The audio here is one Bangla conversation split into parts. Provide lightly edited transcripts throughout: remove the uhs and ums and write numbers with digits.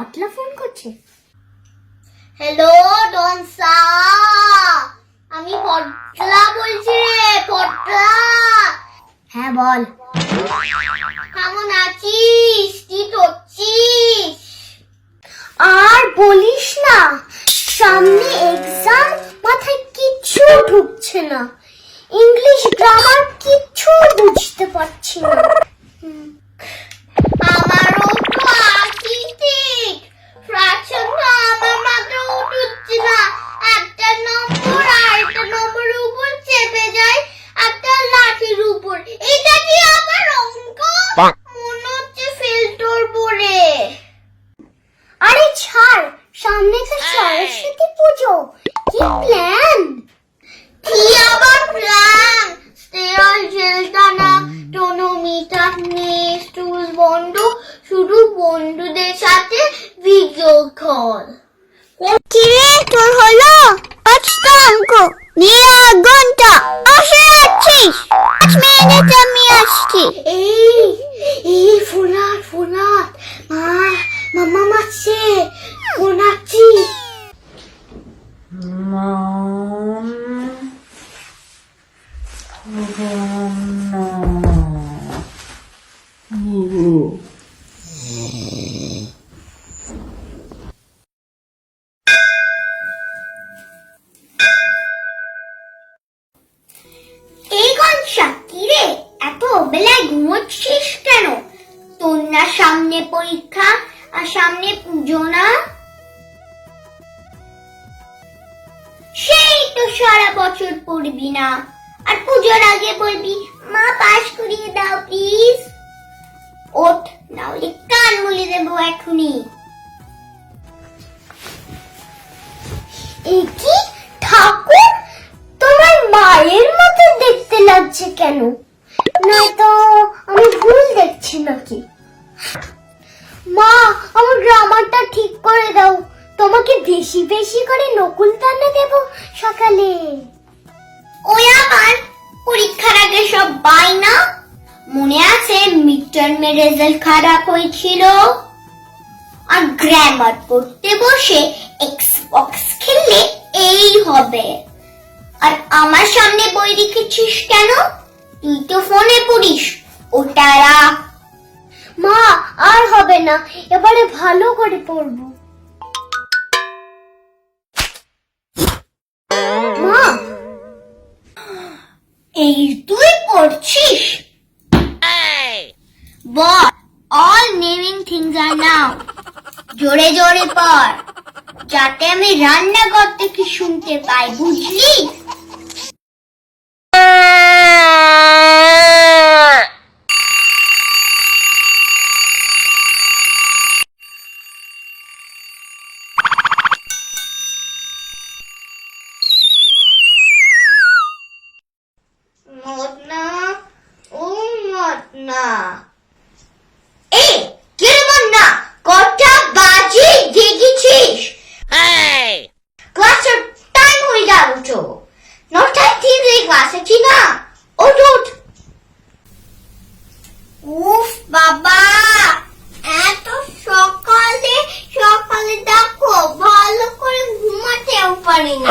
পটলা ফোন করছে। হ্যালো ডনসা, আমি পটলা বলছি রে, পটলা। হ্যাঁ বল। কেমন আছিস? কি করছিস? আর বলিস না, সামনে এক্সাম, মাথায় কিচ্ছু ঢুকছে না। ইংলিশ গ্রামার কিচ্ছু বুঝতে পারছি না। আমারও তো আছি ঠিক, ফ্র্যাকশন তো আমার মাথায় উঠছে না। একটা নম্বর আর একটা নম্বরের উপর চেপে যায় একটা লাঠির উপর। এটা কি আবার অঙ্ক? মনে হচ্ছে ফেল করবো রে। আরে ছাড়, সামনে তো সরস্বতী পুজো, কি প্ল্যান? কি আবার প্ল্যান? স্টেয়ার জেলটা না, কোনো মিটার নেই, স্কুল বন্ধ, শুধু বন্ধুদের সাথে ভিডিও কল। কি রে তোর হলো? পাঁচটা অঙ্ক নিয়ে ঘন্টা বসে আছিস, 5 মিনিট আমি আসছি। এই ফোনাত ফোনাত, মামা মারছে, ফোনাচ্ছি। এই ঘন্টা কি রে, এত বেলায় ঘুমোচ্ছিস কেন? তোর না সামনে পরীক্ষা আর সামনে পুজো না? সেই তো সারা বছর পড়বি না, আর পুজোর আগে বলবি মা পাস করিয়ে দাও প্লিজ। ওঠ, না হলে কান মুলে দেবো এখনই। এই কি ঠাকুর, তোমার মায়ের মতো দেখতে লাগছে কেন? নয়তো আমি ভুল দেখছি নাকি? মা, আমার গ্রামারটা ঠিক করে দাও, তোমাকে বেশি বেশি করে নকুল দানা দেব সকালে। ওই আবার পরীক্ষার আগে সব বায়না। মনে আছে মিড টার্মের রেজাল্ট খারাপ হয়েছিল, আর গ্রামার পড়তে বসে এক্সবক্স খেললে এই হবে। আর আমার সামনে বই রেখেছিস কেন? তুই তো ফোনে পড়িস, ওটা রাখ। মা, আর হবে না, এবারে ভালো করে পড়বো। মা, এই তুই পড়ছিস? বল, অল নেমিং থিংস আর নাও। জোরে জোরে পড়, যাতে আমি রান্নাঘর থেকে শুনতে পাই, বুঝলি? মদনা, ও মদনা। এই কে মদনা, কটা বাজে জেগেছিস? ক্লাসের টাইম হয়ে গেল তো, 9টায় ঠিক ক্লাস আছে না? ওঠ ওঠ। উফ বাবা, এত সকালে সকালে দেখো, ভালো করে ঘুমাতেও পারি না।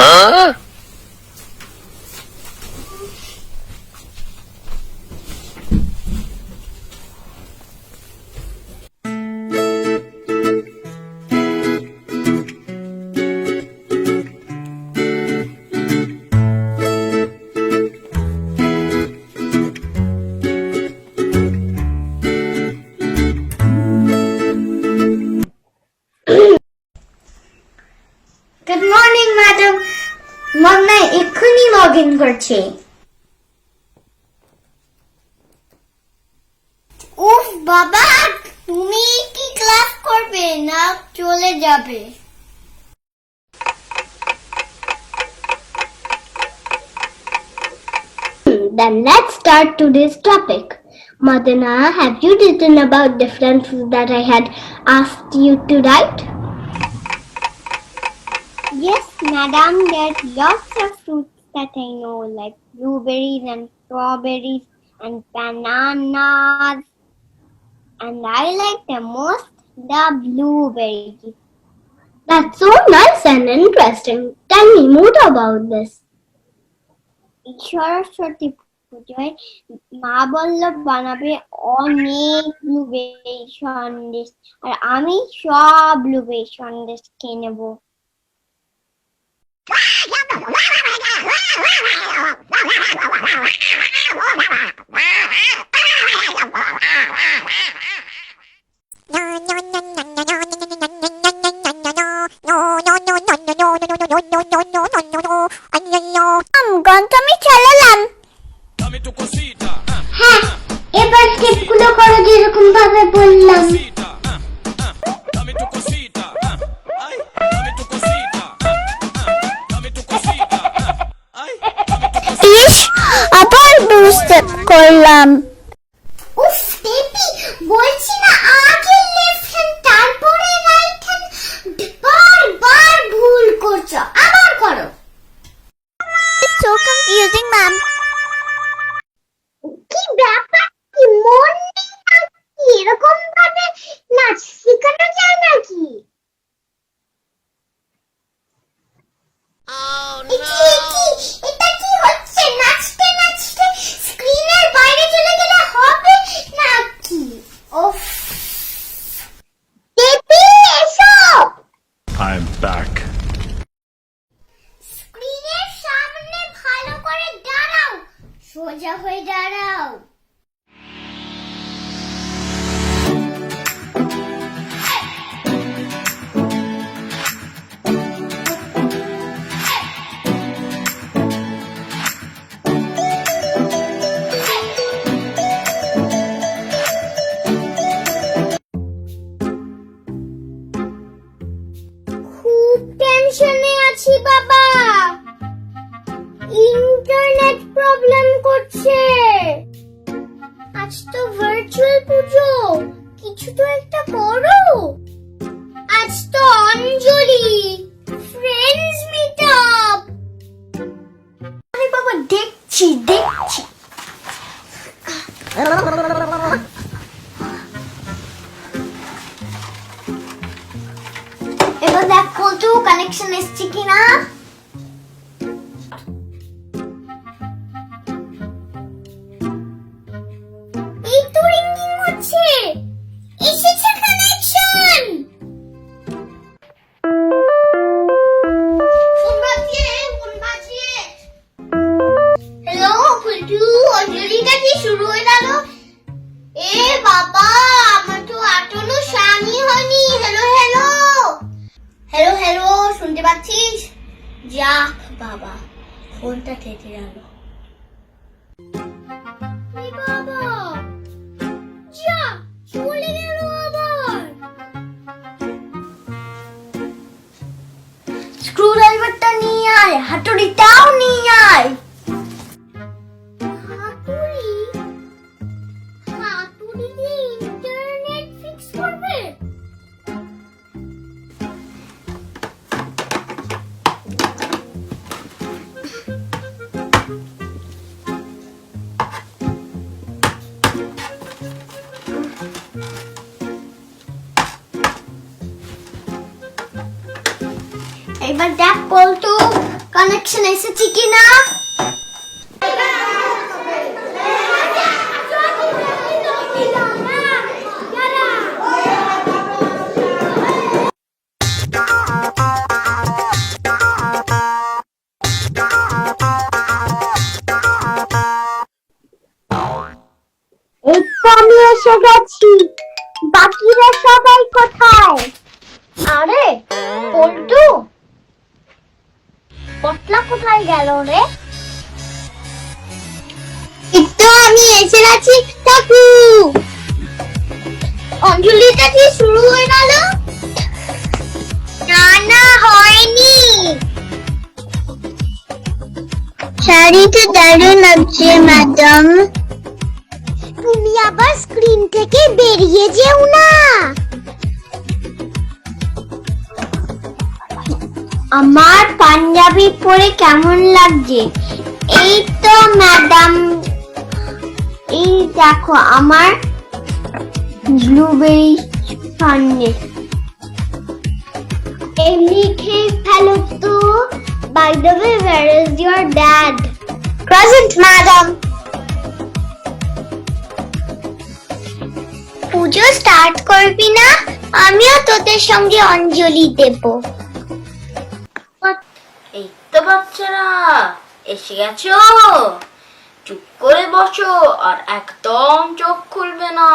গুড মর্নিং ম্যাডাম, মদনা এক্ষুনি লগ ইন করছে। উফ বাবা, তুমি কি ক্লাস করবে না চলে যাবে? then let's start today's topic. Madana, have you written about different foods that I had asked you to write? Yes, madam, there's lots of fruits that I know, like blueberries and strawberries and bananas. And I like them most the blueberry. That's so nice and interesting. Tell me more about this. Saraswati পুজোয় মা বললো বানাবে অনেক ব্লুবেরি সন্দেশ, আর আমি সব ব্লুবেরি সন্দেশ খেয়ে নেবো। গানটা আমি চালালাম। হ্যাঁ, এবার স্টেপগুলো করো যেরকম ভাবে বললাম। ইস, আবার স্টেপ করলাম। উফ বেবি, বলছি না আগে লেফট হ্যান্ড তারপরে রাইট হ্যান্ড, বারবার ভুল করছো। আবার করো। It's so confusing, ma'am. কি ব্যাপার, কি মন নেই নাকি? এরকম ভাবে নাচ শেখানো যায় নাকি? এটা কি হচ্ছে? নাচতে নাচতে স্ক্রিনের বাইরে চলে গেলে হবে নাকি? ওফ বেবি, এসো। I'm back. স্ক্রিনের সামনে ভালো করে দাঁড়াও, সোজা হয়ে দাঁড়াও। খুব টেনশনে আছি বাবা, ইন্টারনেট প্রবলেম করছে। আজ তো ভার্চুয়াল পুজো, কিছু তো একটা করো। আজ তো অঞ্জলি, ফ্রেন্ডস মিট আপ। আরে বাবা, দেখছি। এবার দেখ কত কানেকশন এসছে কিনা। এই তো রিংগিং হচ্ছে, এসেছে কানেকশন। হ্যালো ফুলটু, অঞ্জলিটা কি শুরু হয়ে গেল? এ বাবা, আমার তো এখনো শানি হয়নি। হ্যালো, শুনতে পাচ্ছিস? যাক বাবা, ফোনটা কেটে গেল। বাবা, যা চলে গেল আবার। স্ক্রুড্রাইভারটা নিয়ে আয়, হাতুড়িটাও নিয়ে আয়। হাতুড়ি দিয়ে ইন্টারনেট ফিক্স করবে? এবার দেখ বলতো কানেকশন এসেছে কিনা। এই তো আমি এসে গেছি, বাকিরা সবাই কোথায়? আরে পল্টু, পটলা কোথায় গেল রে? একটু আমি এসে গেছি কাকু। অঞ্জলিটা কি শুরু হয়ে গেল? না হয়নি। শাড়িতে দারুণ লাগছে ম্যাডাম। তুমি আবার স্ক্রিন থেকে বেরিয়ে যেও না। আমার পাঞ্জাবি পরে কেমন লাগছে? এই তো ম্যাডাম, এই দেখো আমার ব্লুবেরি সন্দেশ। এমনি খেয়ে ফেলো তো। By the way, where is your dad? Present madam. Puja start করবি না? আমিও তোদের সঙ্গে অঞ্জলি দেব। এই তো বাচ্চারা এসে গেছো, চুপ করে বসো আর একদম চোখ খুলবে না।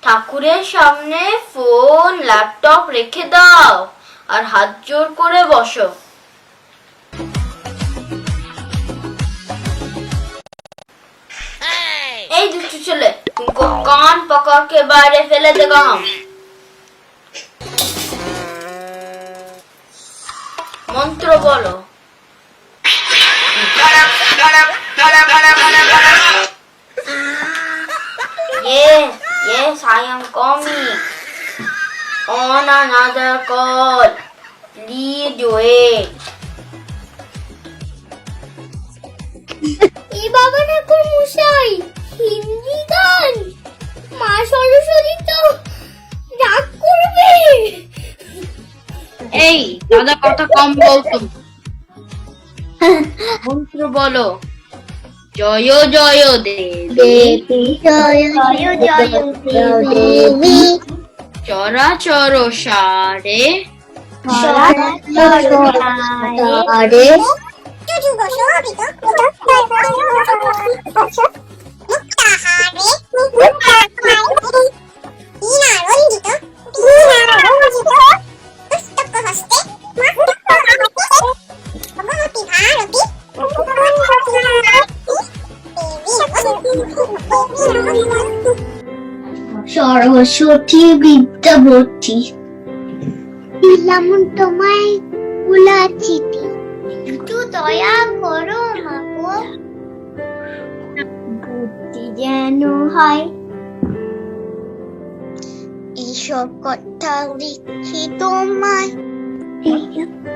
ঠাকুরের সামনে ফোন ল্যাপটপ রেখে দাও আর হাত জোর করে বসো। এই দুষ্টু ছেলে, तुमको कान पकड़ के বাইরে ফেলে देगा हम। মন্ত্র বলো। Yes, I am coming. On another call. Lead way. এই বাবা ঠাকুর মশাই, হিন্দি গান, মা সরস্বতী তো রাগ করবে। এই দাদা কথা কম বলতো। মন্ত্র বলো। জয় জয় দেবী, জয় জয় দেবী, চরাচর সারে, চরাচরে সরস্বতী বিদ্যাবতী, দিলাম তোমায় খোলা চিঠি। একটু দয়া করো মাগো। বুদ্ধি যেন হয়। এইসব কথা লিখি তোমায়,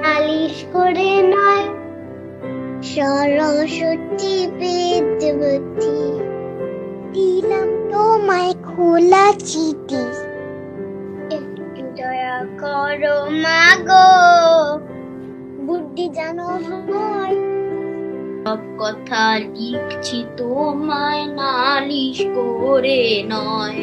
নালিশ করে নয়। সরস্বতী বিদ্যাবতী, দিলাম তোমায় খোলা চিঠি। একটু দয়া করো মাগো, বুদ্ধি জানো হয়। সব কথা লিখছি তোমায় নালিশ করে নয়।